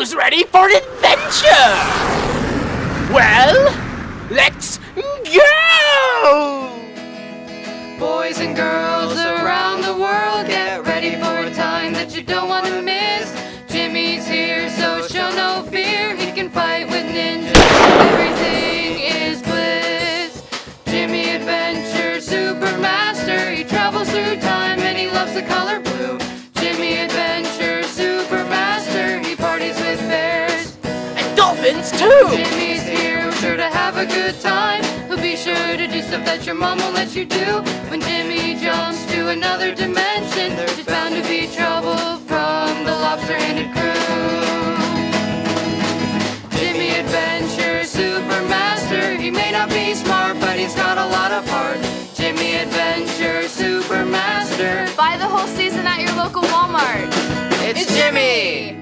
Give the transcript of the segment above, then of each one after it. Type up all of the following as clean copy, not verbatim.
Who's ready for adventure? Well, let's go! Boys and girls around the world, get ready for a time that you don't want to miss. Jimmy's here, so show no fear. He can fight with ninjas. Everything is bliss. Jimmy Adventure Supermaster. He travels through time and he loves the color blue. Jimmy Adventure Supermaster. He parties with bears And dolphins too! Jimmy's here, sure to have a good time. He'll be sure to do stuff that your mom won't let you do. When Jimmy jumps to another dimension, there's bound to be trouble from the lobster-handed crew. Jimmy Adventure Supermaster. He may not be smart, but he's got a lot of heart. Jimmy Adventure Supermaster. Buy the whole season at your local Walmart. It's Jimmy!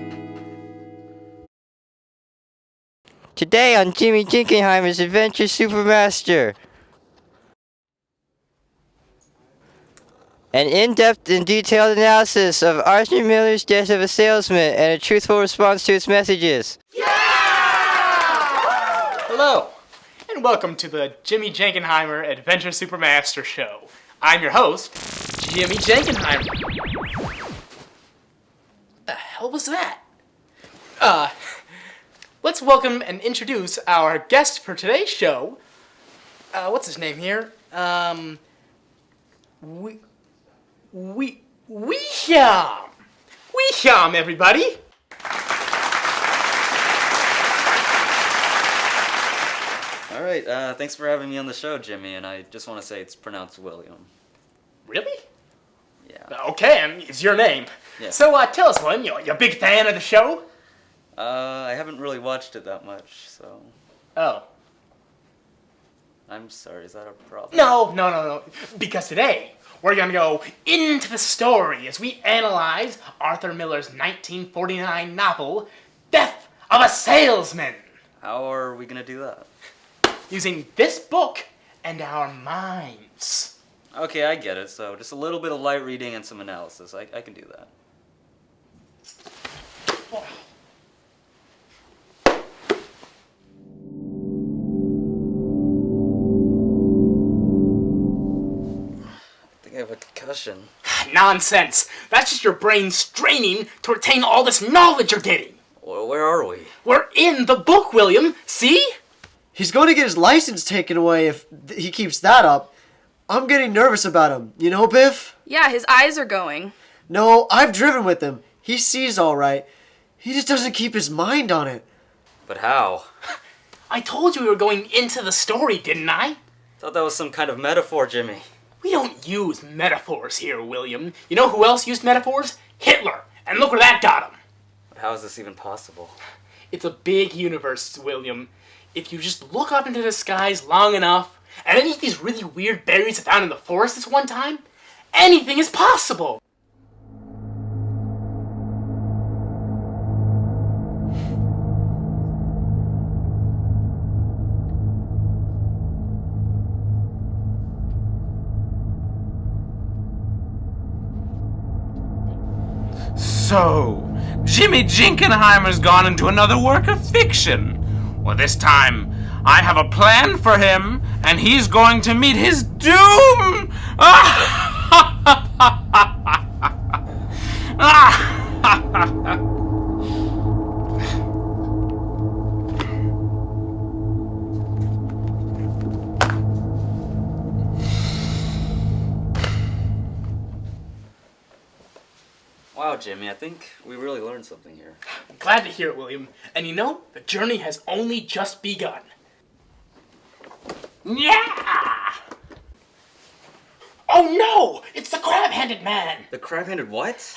Today on Jimmy Jenkenheimer's Adventure Supermaster. An in-depth and detailed analysis of Arthur Miller's Death of a Salesman and a truthful response to its messages. Hello, and welcome to the Jimmy Jenkenheimer Adventure Supermaster Show. I'm your host, Jimmy Jenkenheimer. What the hell was that? Let's welcome and introduce our guest for today's show. What's his name here? Weesham! Weesham, everybody! All right, thanks for having me on the show, Jimmy, and I just want to say it's pronounced William. Really? Yeah. Okay, and it's your name. Yeah. So, tell us, William, you're a big fan of the show? I haven't really watched it that much, so Oh. I'm sorry, is that a problem? No. Because today, we're gonna go into the story as we analyze Arthur Miller's 1949 novel, Death of a Salesman, How are we gonna do that? using this book and our minds. Okay, I get it, so just a little bit of light reading and some analysis. I can do that. I have a concussion. Nonsense. That's just your brain straining to retain all this knowledge you're getting. Where are we? We're in the book, William. See? He's going to get his license taken away if he keeps that up. I'm getting nervous about him. You know, Biff? Yeah, his eyes are going. No, I've driven with him. He sees all right. He just doesn't keep his mind on it. But how? I told you we were going into the story, didn't I? Thought that was some kind of metaphor, Jimmy. We don't use metaphors here, William. You know who else used metaphors? Hitler. And look where that got him. But how is this even possible? It's a big universe, William. If you just look up into the skies long enough, and then eat these really weird berries I found in the forest this one time, anything is possible. So, Jimmy Jenkenheimer's gone into another work of fiction. Well, this time, I have a plan for him, and he's going to meet his doom! Wow, Jimmy, I think we really learned something here. I'm glad to hear it, William. And you know, the journey has only just begun. Yeah! Oh no! It's the crab-handed man! The crab-handed what?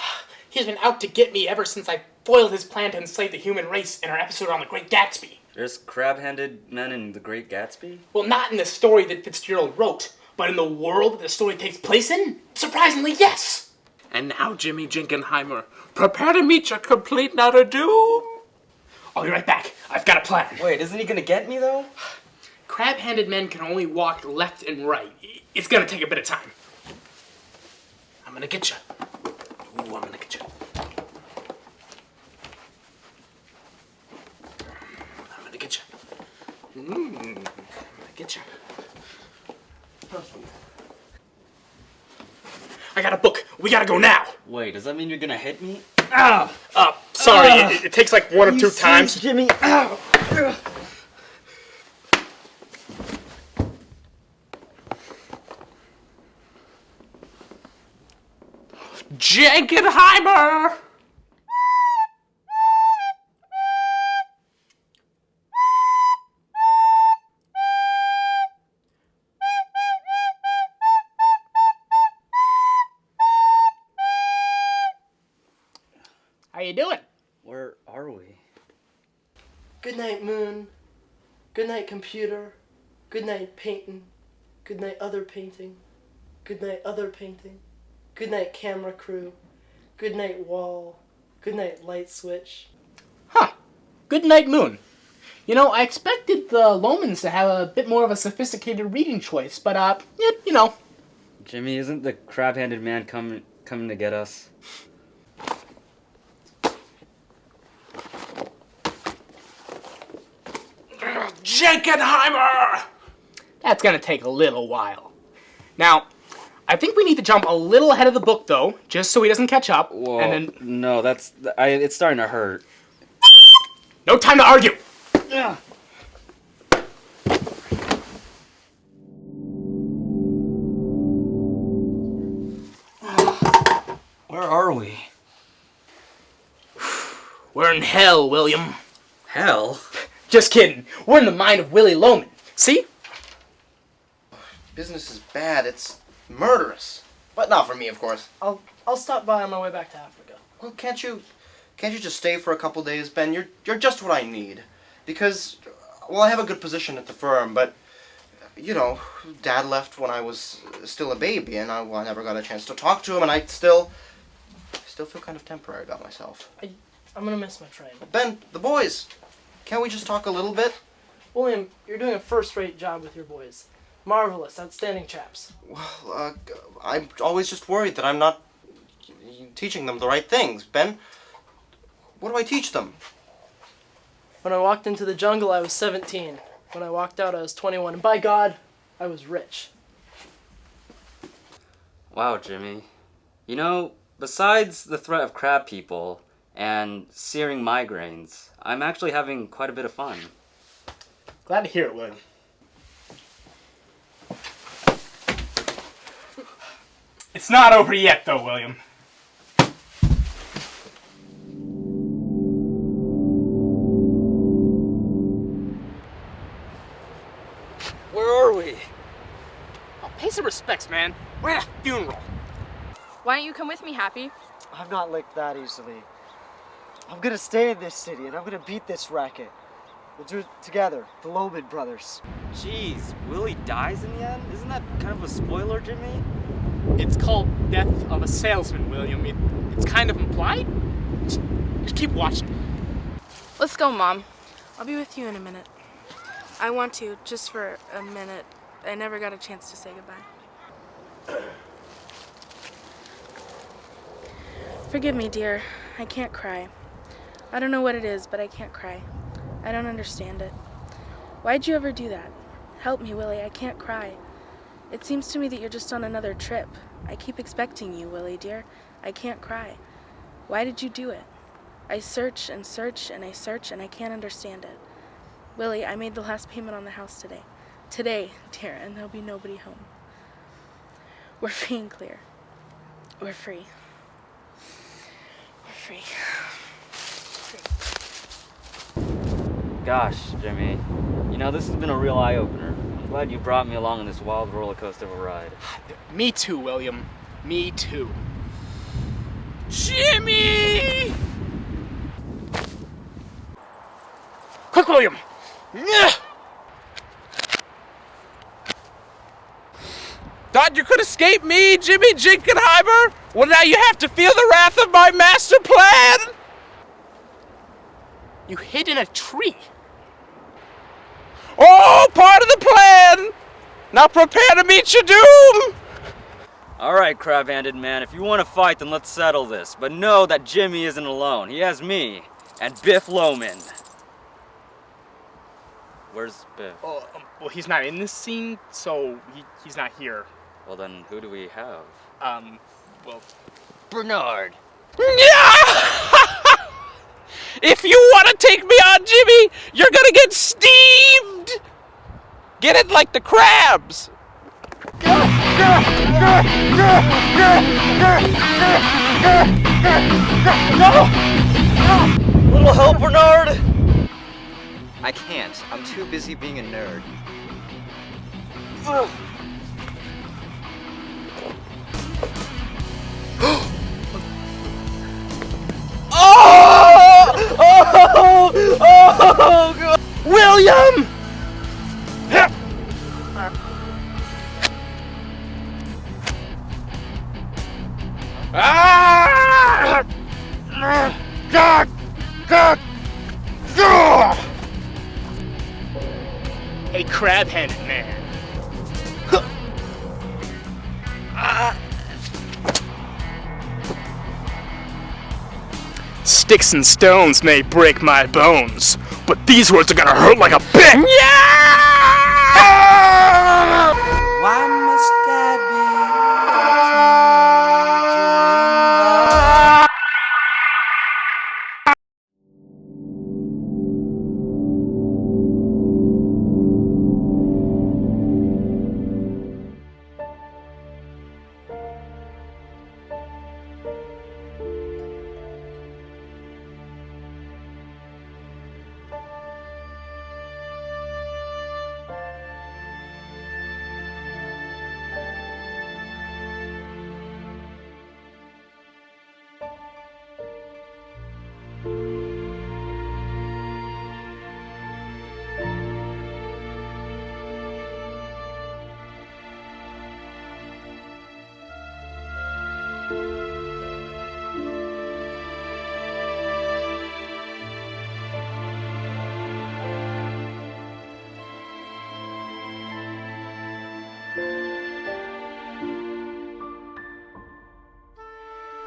He's been out to get me ever since I foiled his plan to enslave the human race in our episode on the Great Gatsby. There's crab-handed men in The Great Gatsby? Well, not in the story that Fitzgerald wrote, but in the world that the story takes place in? Surprisingly, yes! And now, Jimmy Jenkenheimer, prepare to meet your complete and utter doom! I'll be right back. I've got a plan. Wait, isn't he gonna get me, though? Crab-handed men can only walk left and right. It's gonna take a bit of time. I'm gonna get you. Ooh, I'm gonna get you. Get you. I got a book. We gotta go now. Wait, does that mean you're gonna hit me? Sorry, it takes like one of two times. Jimmy. Ow. Jenkenheimer! How you doing? Where are we? Good night, moon. Good night, computer. Good night, painting. Good night, other painting. Good night, other painting. Good night, camera crew. Good night, wall. Good night, light switch. Huh. Good night, moon. You know, I expected the Lomans to have a bit more of a sophisticated reading choice, but, yeah, you know. Jimmy, isn't the crab-handed man coming to get us? Jenkenheimer! That's gonna take a little while. Now, I think we need to jump a little ahead of the book, though, just so he doesn't catch up, Whoa, and then... no, it's starting to hurt. No time to argue! Where are we? We're in hell, William. Hell? Just kidding. We're in the mind of Willie Loman. See? Business is bad. It's murderous. But not for me, of course. I'll stop by on my way back to Africa. Well, can't you just stay for a couple days, Ben? You're just what I need. Because, well, I have a good position at the firm, but, you know, Dad left when I was still a baby, and I never got a chance to talk to him, and I still feel kind of temporary about myself. I'm gonna miss my train. Ben, the boys, can't we just talk a little bit? William, you're doing a first-rate job with your boys. Marvelous, outstanding chaps. Well, I'm always just worried that I'm not teaching them the right things. Ben, what do I teach them? When I walked into the jungle, I was 17. When I walked out, I was 21. And by God, I was rich. Wow, Jimmy. You know, besides the threat of crab people and searing migraines, I'm actually having quite a bit of fun. Glad to hear it, William. It's not over yet, though, William. Where are we? Oh, pay some respects, man. We're at a funeral. Why don't you come with me, Happy? I'm not licked that easily. I'm gonna stay in this city, and I'm gonna beat this racket. We'll do it together, the Loman brothers. Jeez, Willie dies in the end? Isn't that kind of a spoiler, Jimmy? It's called Death of a Salesman, William. It's kind of implied. Just keep watching. Let's go, Mom. I'll be with you in a minute. I want to, just for a minute. I never got a chance to say goodbye. Forgive me, dear. I can't cry. I don't know what it is, but I can't cry. I don't understand it. Why'd you ever do that? Help me, Willie. I can't cry. It seems to me that you're just on another trip. I keep expecting you, Willie, dear. I can't cry. Why did you do it? I search and search and I search and I can't understand it. Willie, I made the last payment on the house today. Today, dear, and there'll be nobody home. We're free and clear. We're free. We're free. Gosh, Jimmy. You know, this has been a real eye-opener. I'm glad you brought me along on this wild roller coaster of a ride. Me too, William. Me too. Jimmy! Quick, William! Thought you could escape me, Jimmy Jenkenheimer? Well, now you have to feel the wrath of my master plan! You hid in a tree. Oh, part of the plan! Now prepare to meet your doom! Alright, crab-handed man, if you want to fight, then let's settle this. But know that Jimmy isn't alone. He has me, and Biff Loman. Where's Biff? Oh, well, he's not in this scene, so he's not here. Well, then who do we have? Well, Bernard! If you want to take me on, Jimmy, you're gonna get steamed! Get it like the crabs! Little help, Bernard! I can't. I'm too busy being a nerd. Oh, God. William! Ah! God! God! God! a crab-headed man. Sticks and stones may break my bones, but these words are gonna hurt like a bit. Why must I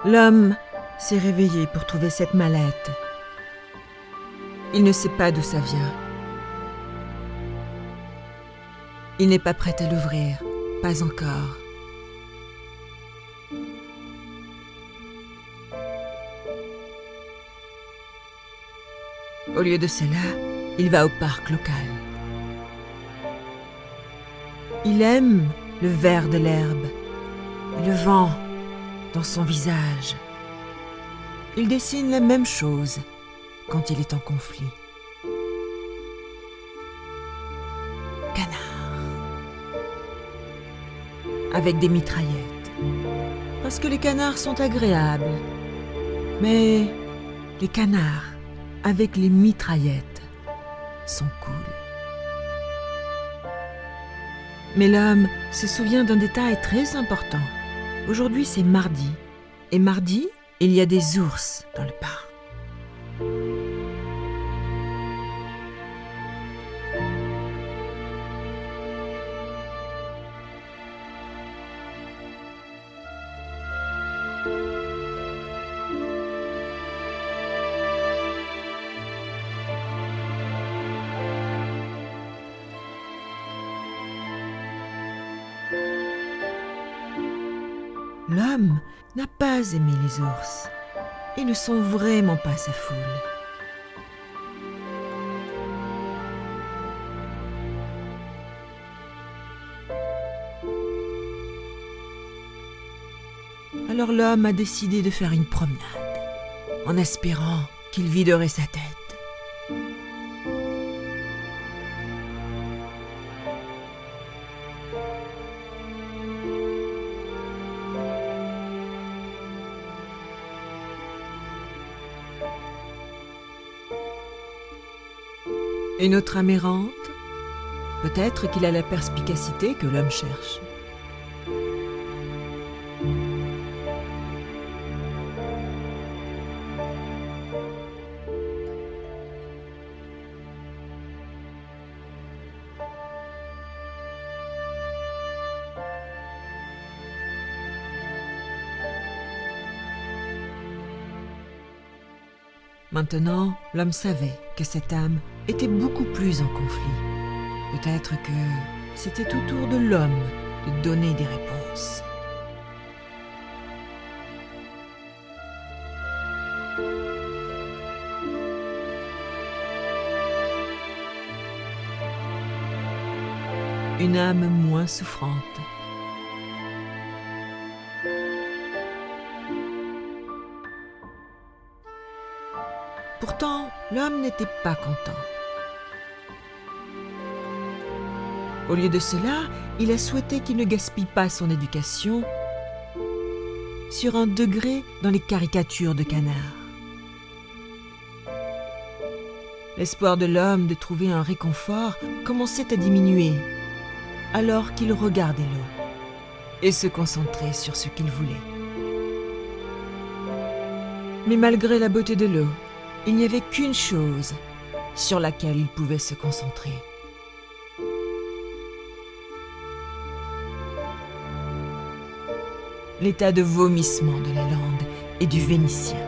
L'homme s'est réveillé pour trouver cette mallette. Il ne sait pas d'où ça vient. Il n'est pas prêt à l'ouvrir, pas encore. Au lieu de cela, il va au parc local. Il aime le vert de l'herbe et le vent dans son visage. Il dessine la même chose quand il est en conflit. Canard. Avec des mitraillettes. Parce que les canards sont agréables. Mais les canards avec les mitraillettes sont cool. Mais l'homme se souvient d'un détail très important. Aujourd'hui, c'est mardi. Et mardi, il y a des ours dans le parc. L'homme n'a pas aimé les ours. Ils ne sont vraiment pas sa foule. Alors l'homme a décidé de faire une promenade, en espérant qu'il viderait sa tête. Une autre âme errante? Peut-être qu'il a la perspicacité que l'homme cherche. Maintenant, l'homme savait que cette âme était beaucoup plus en conflit. Peut-être que c'était au tour de l'homme de donner des réponses. Une âme moins souffrante. Pourtant, l'homme n'était pas content. Au lieu de cela, il a souhaité qu'il ne gaspille pas son éducation sur un degré dans les caricatures de canards. L'espoir de l'homme de trouver un réconfort commençait à diminuer alors qu'il regardait l'eau et se concentrait sur ce qu'il voulait. Mais malgré la beauté de l'eau, il n'y avait qu'une chose sur laquelle il pouvait se concentrer. L'état de vomissement de la lande et du vénitien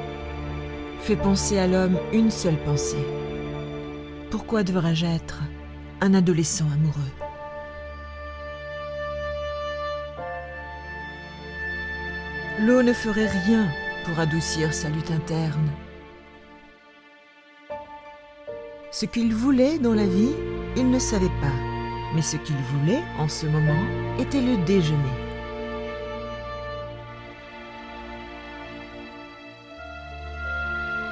fait penser à l'homme une seule pensée. Pourquoi devrais-je être un adolescent amoureux ? L'eau ne ferait rien pour adoucir sa lutte interne. Ce qu'il voulait dans la vie, il ne savait pas. Mais ce qu'il voulait en ce moment était le déjeuner.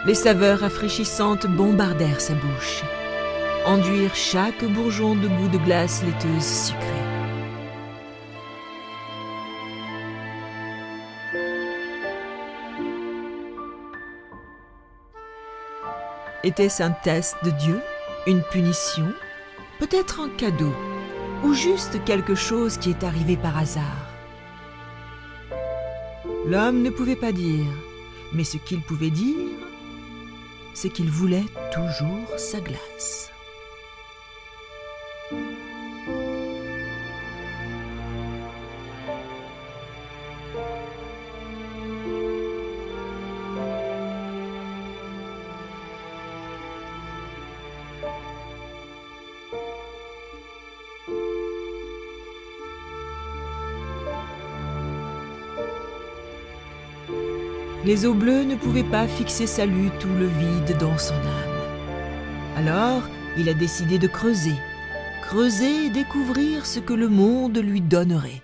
Les saveurs rafraîchissantes bombardèrent sa bouche, enduirent chaque bourgeon de goût de glace laiteuse sucrée. Était-ce un test de Dieu, une punition, peut-être un cadeau, ou juste quelque chose qui est arrivé par hasard ? L'homme ne pouvait pas dire, mais ce qu'il pouvait dire, c'est qu'il voulait toujours sa glace. Les eaux bleues ne pouvaient pas fixer sa lutte ou le vide dans son âme. Alors, il a décidé de creuser et découvrir ce que le monde lui donnerait.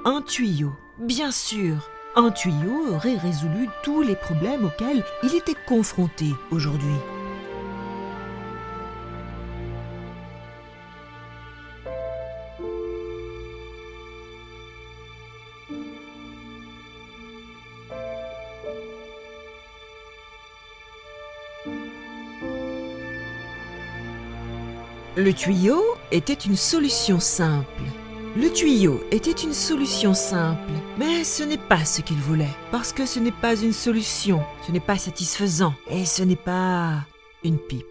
Un tuyau, bien sûr. Un tuyau aurait résolu tous les problèmes auxquels il était confronté aujourd'hui. Le tuyau était une solution simple. Le tuyau était une solution simple, mais ce n'est pas ce qu'il voulait, parce que ce n'est pas une solution, ce n'est pas satisfaisant, et ce n'est pas une pipe.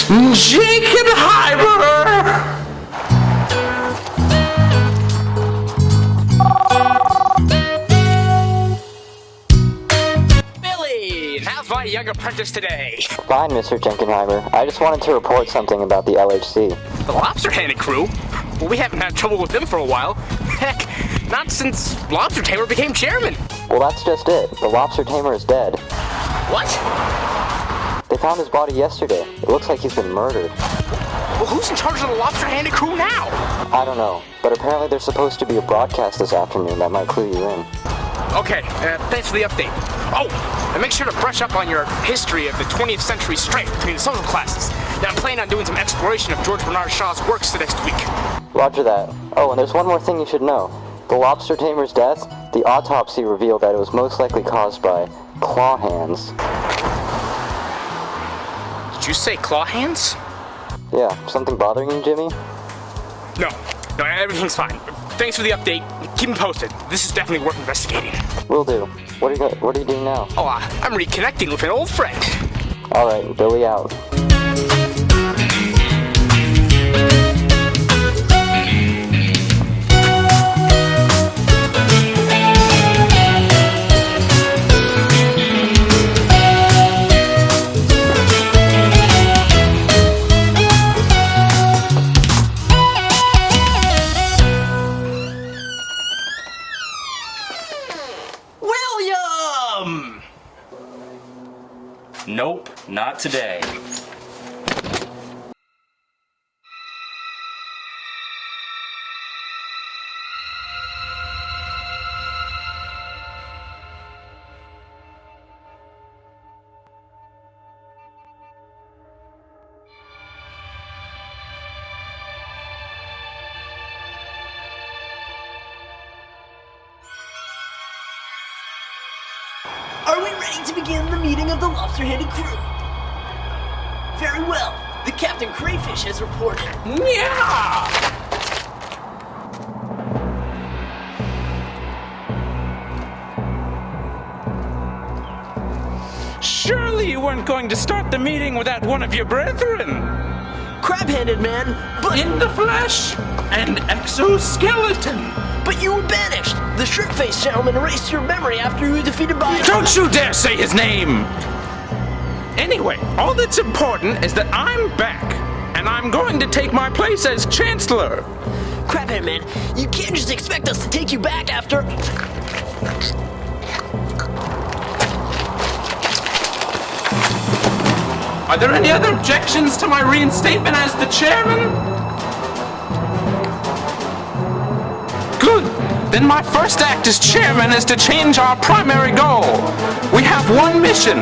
Jenkenheimer! Billy, how's my young apprentice today? Fine, Mr. Jenkenheimer. I just wanted to report something about the LHC. The Lobster Handed crew? Well, we haven't had trouble with them for a while. Heck, not since Lobster Tamer became chairman. Well, that's just it. The lobster tamer is dead. What? They found his body yesterday. It looks like he's been murdered. Well, who's in charge of the Lobster Handed crew now? I don't know, but apparently there's supposed to be a broadcast this afternoon that might clue you in. Okay, thanks for the update. Oh, and make sure to brush up on your history of the 20th century strife between the social classes. Now, I'm planning on doing some exploration of George Bernard Shaw's works the next week. Roger that. Oh, and there's one more thing you should know. The lobster tamer's death, the autopsy revealed that it was most likely caused by claw hands. Did you say claw hands? Yeah, something bothering you, Jimmy? No, everything's fine. Thanks for the update. Keep me posted. This is definitely worth investigating. Will do. What are you doing now? Oh, I'm reconnecting with an old friend. Alright, Billy out. William! Nope, not today. Are we ready to begin the meeting of the lobster-handed crew? Very well. The Captain Crayfish has reported. Yeah! Surely you weren't going to start the meeting without one of your brethren. Crab-handed man, but... In the flesh and exoskeleton. But you were banished! The shrimp-faced gentleman erased your memory after you were defeated by... Don't you dare say his name! Anyway, all that's important is that I'm back, and I'm going to take my place as Chancellor. Crabhead man, you can't just expect us to take you back after... Are there any other objections to my reinstatement as the chairman? Good. Then my first act as chairman is to change our primary goal. We have one mission.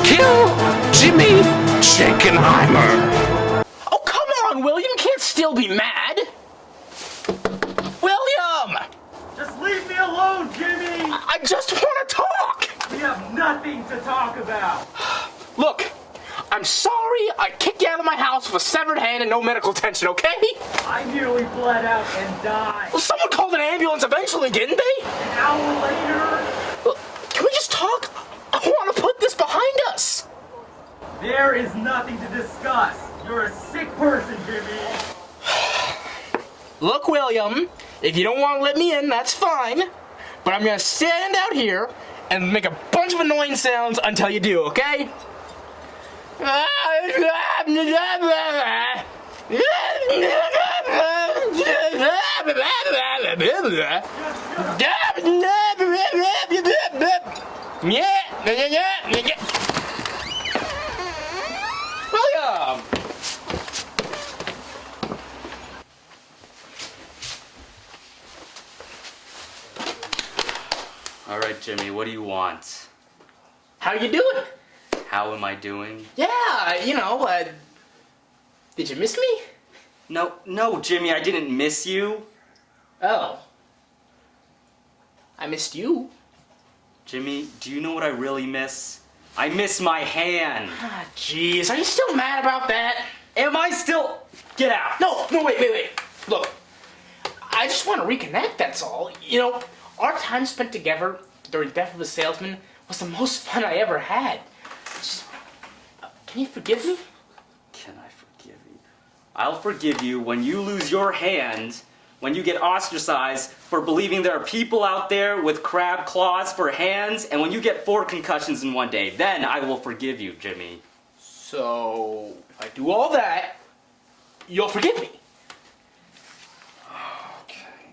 Kill Jimmy Jenkenheimer. Oh, come on, William. You can't still be mad. William! Just leave me alone, Jimmy! I just want to talk. We have nothing to talk about. Look, I'm sorry I kicked you out of my house with a severed hand and no medical attention, okay? I nearly bled out and died. Well, someone called an ambulance eventually, didn't they? An hour later... Well, can we just talk? I want to put this behind us. There is nothing to discuss. You're a sick person, Jimmy. Look, William, if you don't want to let me in, that's fine. But I'm going to stand out here and make a bunch of annoying sounds until you do, okay? William! All right, Jimmy, what do you want? How you doing? How am I doing? Yeah, did you miss me? No, Jimmy, I didn't miss you. Oh. I missed you. Jimmy, do you know what I really miss? I miss my hand. Ah, jeez, are you still mad about that? Am I still... Get out. No, wait. Look, I just want to reconnect, that's all. You know, our time spent together during Death of a Salesman was the most fun I ever had. Just, can you forgive me? Can I'll forgive you when you lose your hand, when you get ostracized for believing there are people out there with crab claws for hands, and when you get 4 concussions in one day. Then I will forgive you, Jimmy. So, if I do all that, you'll forgive me. Okay.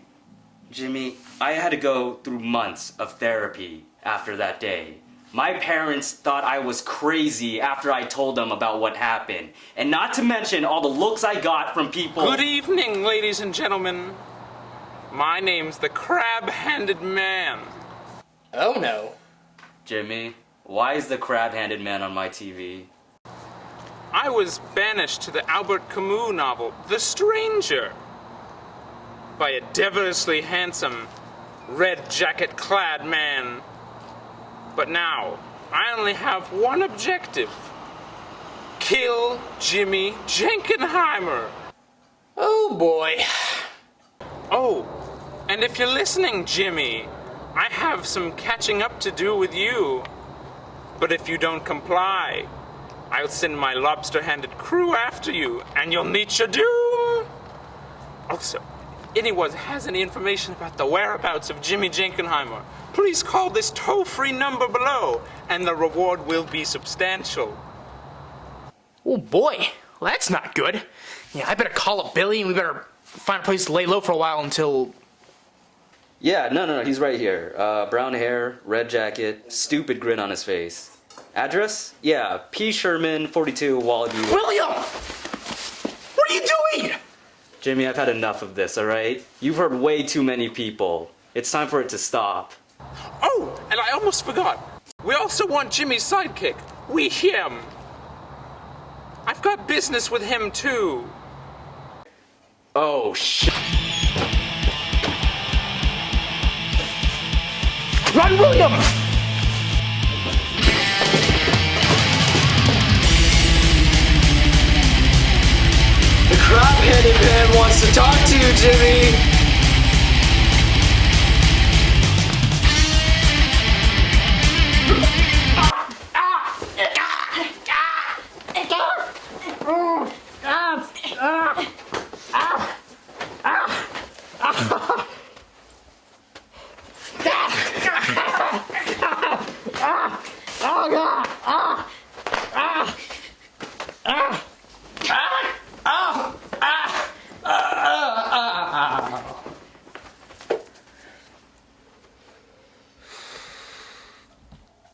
Jimmy, I had to go through months of therapy after that day. My parents thought I was crazy after I told them about what happened. And not to mention all the looks I got from people. Good evening, ladies and gentlemen. My name's the Crab-Handed Man. Oh no. Jimmy, why is the crab-handed man on my TV? I was banished to the Albert Camus novel, The Stranger, by a devilishly handsome, red jacket-clad man. But now, I only have one objective. Kill Jimmy Jenkenheimer. Oh boy. Oh, and if you're listening, Jimmy, I have some catching up to do with you. But if you don't comply, I'll send my lobster-handed crew after you, and you'll meet your doom. Also, if anyone has any information about the whereabouts of Jimmy Jenkenheimer, please call this toll-free number below, and the reward will be substantial. Oh boy. Well, that's not good. Yeah, I better call up Billy and we better find a place to lay low for a while until... Yeah, no, he's right here. Brown hair, red jacket, stupid grin on his face. Address? Yeah, P. Sherman, 42, Wallaby. William! What are you doing? Jimmy, I've had enough of this, alright? You've hurt way too many people. It's time for it to stop. Oh, and I almost forgot. We also want Jimmy's sidekick. We him. I've got business with him too. Oh, shit. Run, William! The crab-headed man wants to talk to you, Jimmy!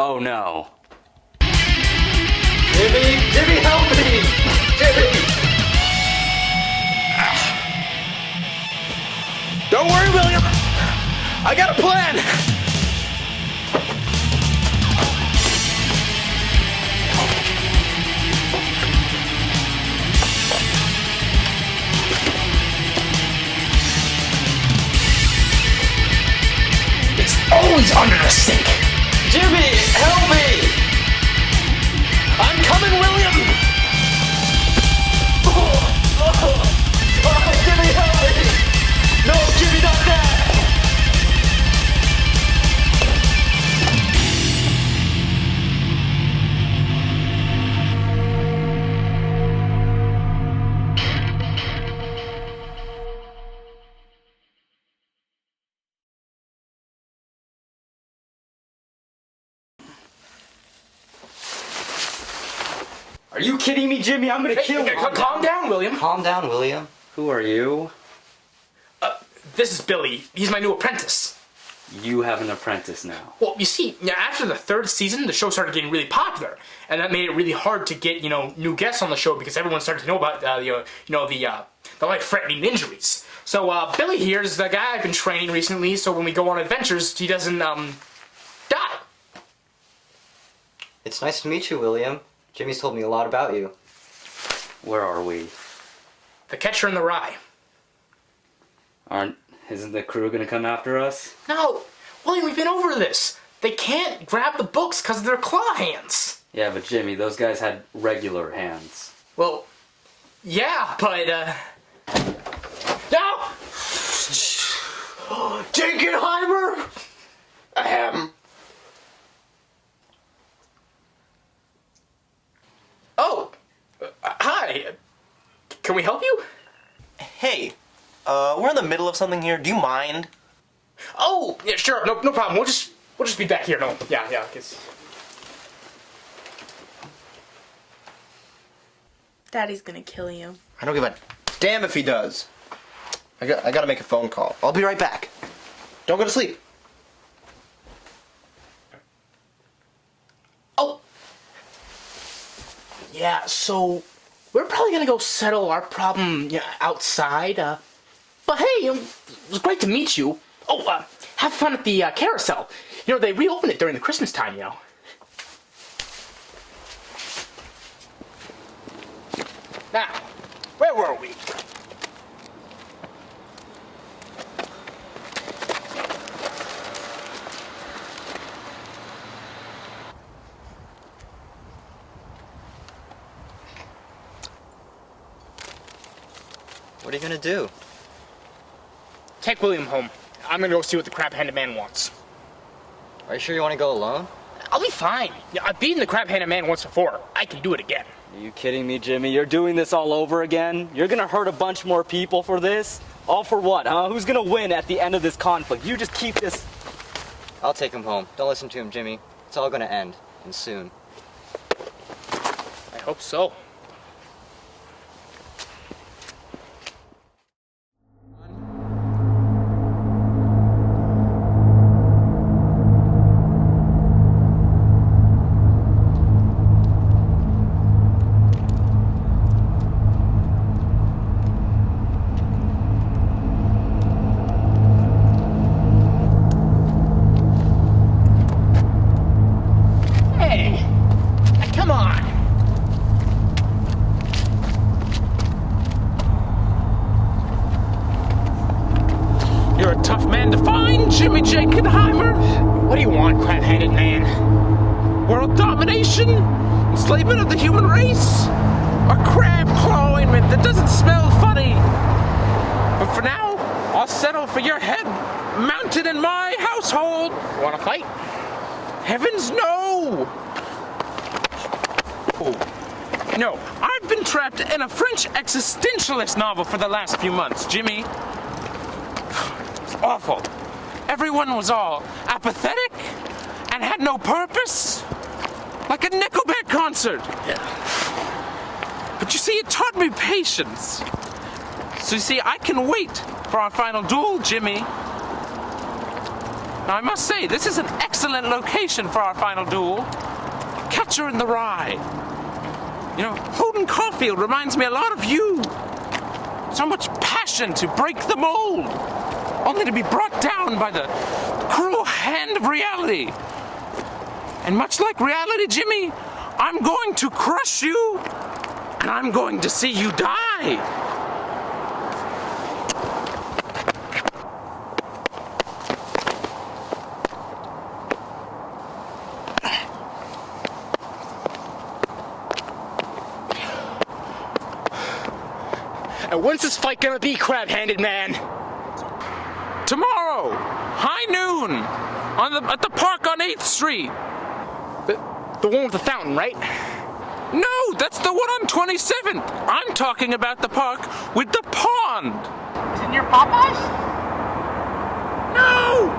Oh no. Jimmy, help me! Jimmy! Don't worry, William. I got a plan. It's always under the sink. Jimmy, help me! I'm coming, William. Jimmy, help me! No, Jimmy, not that! Are you kidding me, Jimmy? I'm gonna kill you. Calm down, William. Calm down, William. Who are you? This is Billy. He's my new apprentice. You have an apprentice now. Well, you see, after the 3rd season, the show started getting really popular, and that made it really hard to get, new guests on the show because everyone started to know about, the life-threatening injuries. So, Billy here is the guy I've been training recently, so when we go on adventures, he doesn't, die. It's nice to meet you, William. Jimmy's told me a lot about you. Where are we? The Catcher in the Rye. Isn't the crew gonna come after us? No, William, we've been over this. They can't grab the books because of their claw hands. Yeah, but Jimmy, those guys had regular hands. Well, yeah, but, No! Jenkenheimer! Oh, hi. Can we help you? Hey, we're in the middle of something here. Do you mind? Oh, yeah, sure. No problem. We'll just be back here. No, yeah. Daddy's gonna kill you. I don't give a damn if he does. I gotta make a phone call. I'll be right back. Don't go to sleep. Oh. Yeah. So we're probably gonna go settle our problem outside. But hey, it was great to meet you. Oh, have fun at the carousel. You know, they reopen it during the Christmas time, you know. Now, where were we? What are you gonna do? Take William home. I'm gonna go see what the crab-handed man wants. Are you sure you want to go alone? I'll be fine. Yeah, I've beaten the crab-handed man once before. I can do it again. Are you kidding me, Jimmy? You're doing this all over again? You're gonna hurt a bunch more people for this? All for what, huh? Who's gonna win at the end of this conflict? You just keep this... I'll take him home. Don't listen to him, Jimmy. It's all gonna end, and soon. I hope so. You're a tough man to find, Jimmy Jenkenheimer. What do you want, crab-handed man? World domination? Enslavement of the human race? Or crab claw ointment that doesn't smell funny? But for now, I'll settle for your head mounted in my household. You wanna fight? Heavens, no! No, I've been trapped in a French existentialist novel for the last few months, Jimmy. It's awful. Everyone was all apathetic and had no purpose. Like a Nickelback concert. But you see, it taught me patience. So you see, I can wait for our final duel, Jimmy. Now I must say, this is an excellent location for our final duel. Catcher in the Rye. You know, Holden Caulfield reminds me a lot of you. So much passion to break the mold, only to be brought down by the cruel hand of reality. And much like reality, Jimmy, I'm going to crush you, and I'm going to see you die. And when's this fight gonna be, crab-handed man? Tomorrow, high noon, at the park on 8th Street. The one with the fountain, right? No, that's the one on 27th. I'm talking about the park with the pond. Is it near Popeyes? No!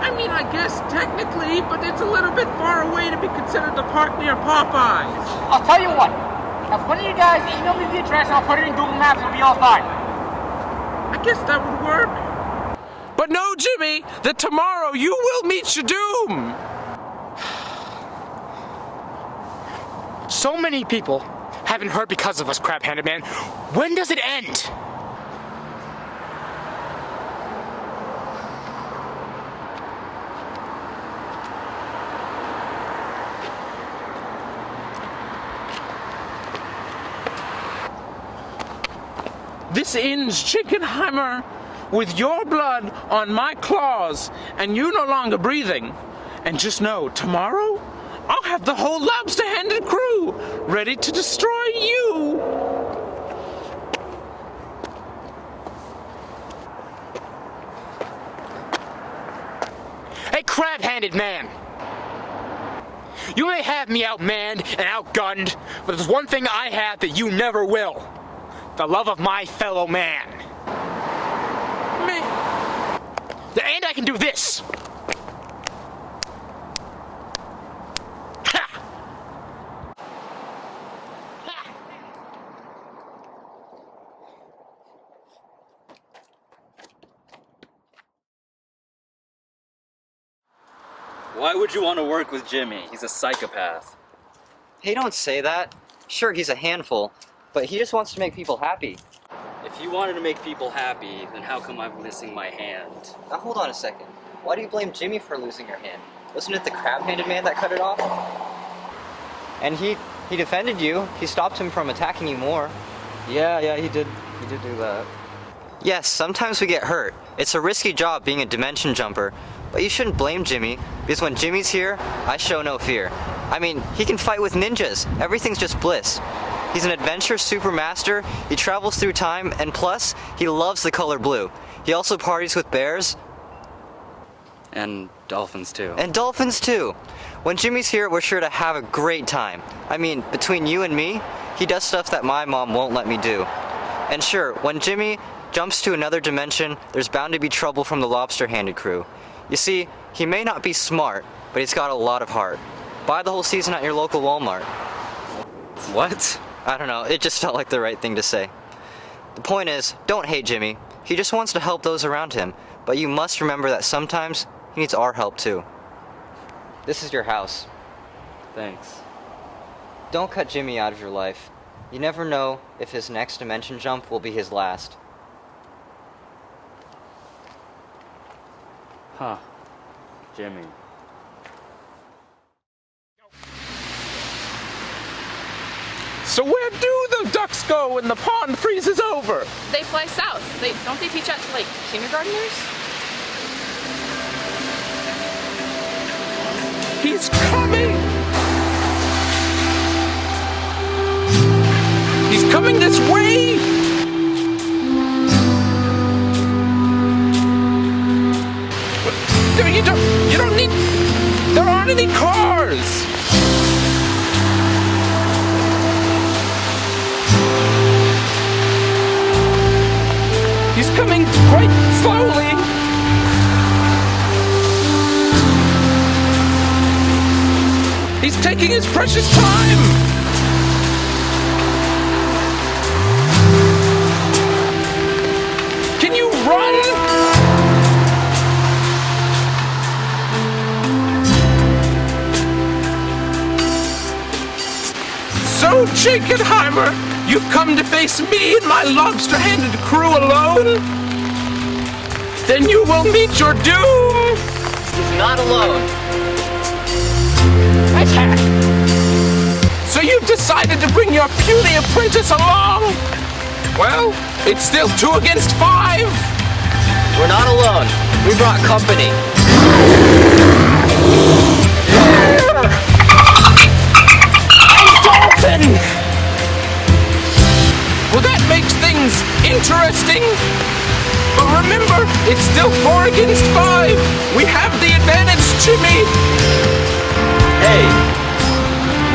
I mean, I guess technically, but it's a little bit far away to be considered the park near Popeyes. I'll tell you what. If one of you guys email me the address and I'll put it in Google Maps, it'll be all fine. I guess that would work. But no, Jimmy, that tomorrow you will meet your doom. So many people haven't heard because of us, crab-handed man. When does it end? This ends, Jenkenheimer, with your blood on my claws and you no longer breathing. And just know, tomorrow, I'll have the whole lobster-handed crew ready to destroy you. Hey, crab-handed man! You may have me outmanned and outgunned, but there's one thing I have that you never will. The love of my fellow man. And I can do this! Ha! Ha! Why would you want to work with Jimmy? He's a psychopath. Hey, don't say that. Sure, he's a handful, but he just wants to make people happy. If you wanted to make people happy, then how come I'm missing my hand? Now hold on a second. Why do you blame Jimmy for losing your hand? Wasn't it the crab-handed man that cut it off? And he defended you. He stopped him from attacking you more. Yeah, he did do that. Yes, sometimes we get hurt. It's a risky job being a dimension jumper, but you shouldn't blame Jimmy, because when Jimmy's here, I show no fear. I mean, he can fight with ninjas. Everything's just bliss. He's an adventure super master, he travels through time, and plus, he loves the color blue. He also parties with bears. And dolphins too. And dolphins too. When Jimmy's here, we're sure to have a great time. I mean, between you and me, he does stuff that my mom won't let me do. And sure, when Jimmy jumps to another dimension, there's bound to be trouble from the lobster-handed crew. You see, he may not be smart, but he's got a lot of heart. Buy the whole season at your local Walmart. What? I don't know, it just felt like the right thing to say. The point is, don't hate Jimmy. He just wants to help those around him, but you must remember that sometimes he needs our help too. This is your house. Thanks. Don't cut Jimmy out of your life. You never know if his next dimension jump will be his last. Huh. Jimmy. So where do the ducks go when the pond freezes over? They fly south. Don't they teach that to, like, kindergartners? He's coming! He's coming this way! You don't need... There aren't any cars! He's coming quite slowly. He's taking his precious time. Can you run? So, Jenkenheimer, you've come to face me and my lobster-handed crew alone? Then you will meet your doom! He's not alone. Attack! So you've decided to bring your puny apprentice along? Well, it's still 2 against 5. We're not alone. We brought company. Dolphin! Well, that makes things interesting. But remember, it's still 4 against 5. We have the advantage, Jimmy. Hey!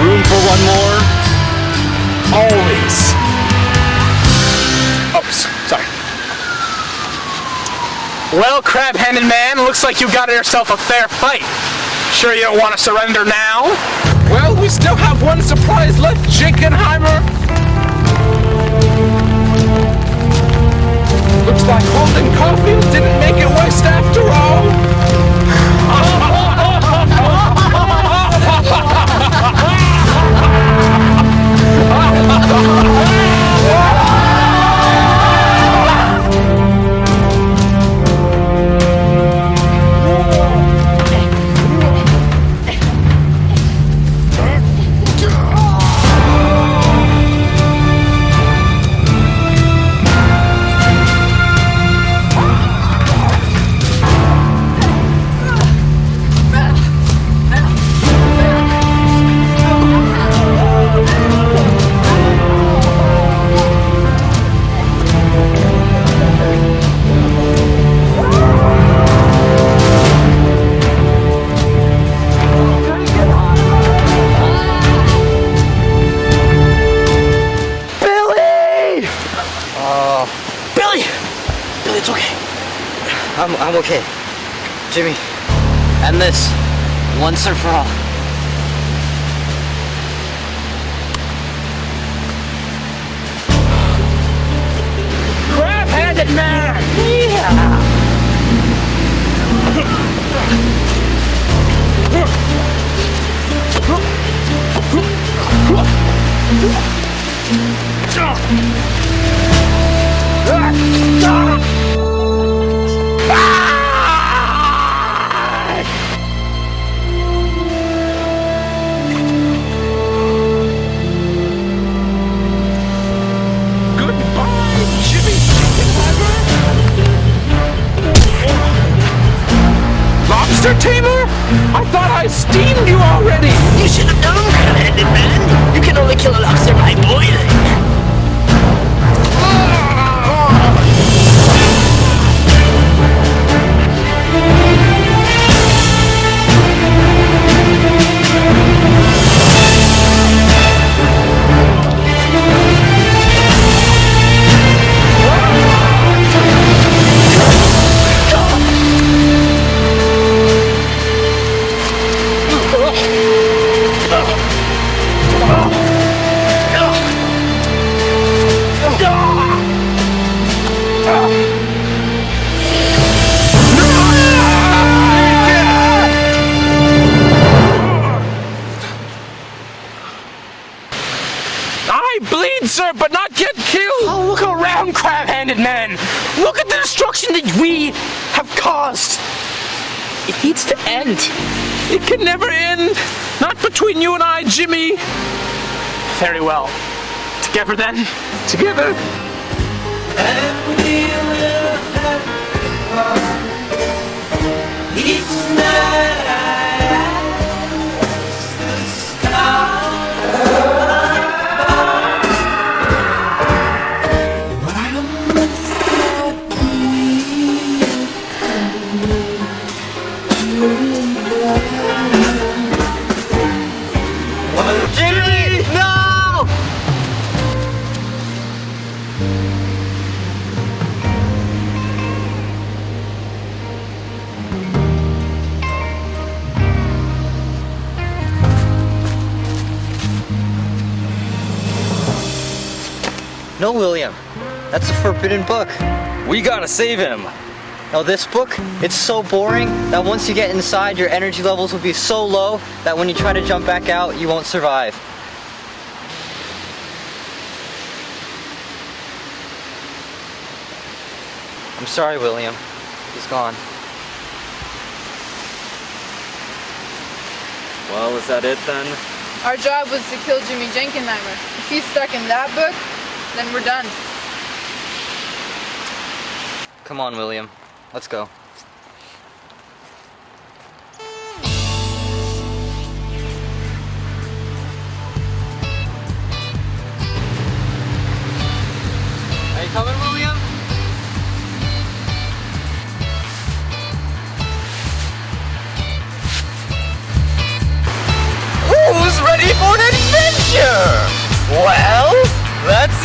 Room for one more? Always. Oops, sorry. Well, crab-handed man, looks like you got yourself a fair fight. Sure you don't want to surrender now? Well, we still have one surprise left, Jenkenheimer. Looks like Holden Caulfield didn't make it west after all. I'm okay. Jimmy, end this once and for all. Crab-handed man! Yeah! Goodbye, Jimmy Jenkenheimer. Lobster tamer? I thought I steamed you already. You should have known, crab-handed man. You can only kill a lobster by boiling. I bleed, sir, but not yet killed. Oh, look around, crab-handed man! Look at the destruction that we have caused! It needs to end. It can never end. Not between you and I, Jimmy. Very well. Together then? Together. Jimmy, no! No, William. That's a forbidden book. We gotta save him. Now this book, it's so boring that once you get inside, your energy levels will be so low that when you try to jump back out, you won't survive. I'm sorry, William. He's gone. Well, is that it then? Our job was to kill Jimmy Jenkenheimer. If he's stuck in that book, then we're done. Come on, William. Let's go. Are you coming, William? Who's ready for an adventure? Well, let's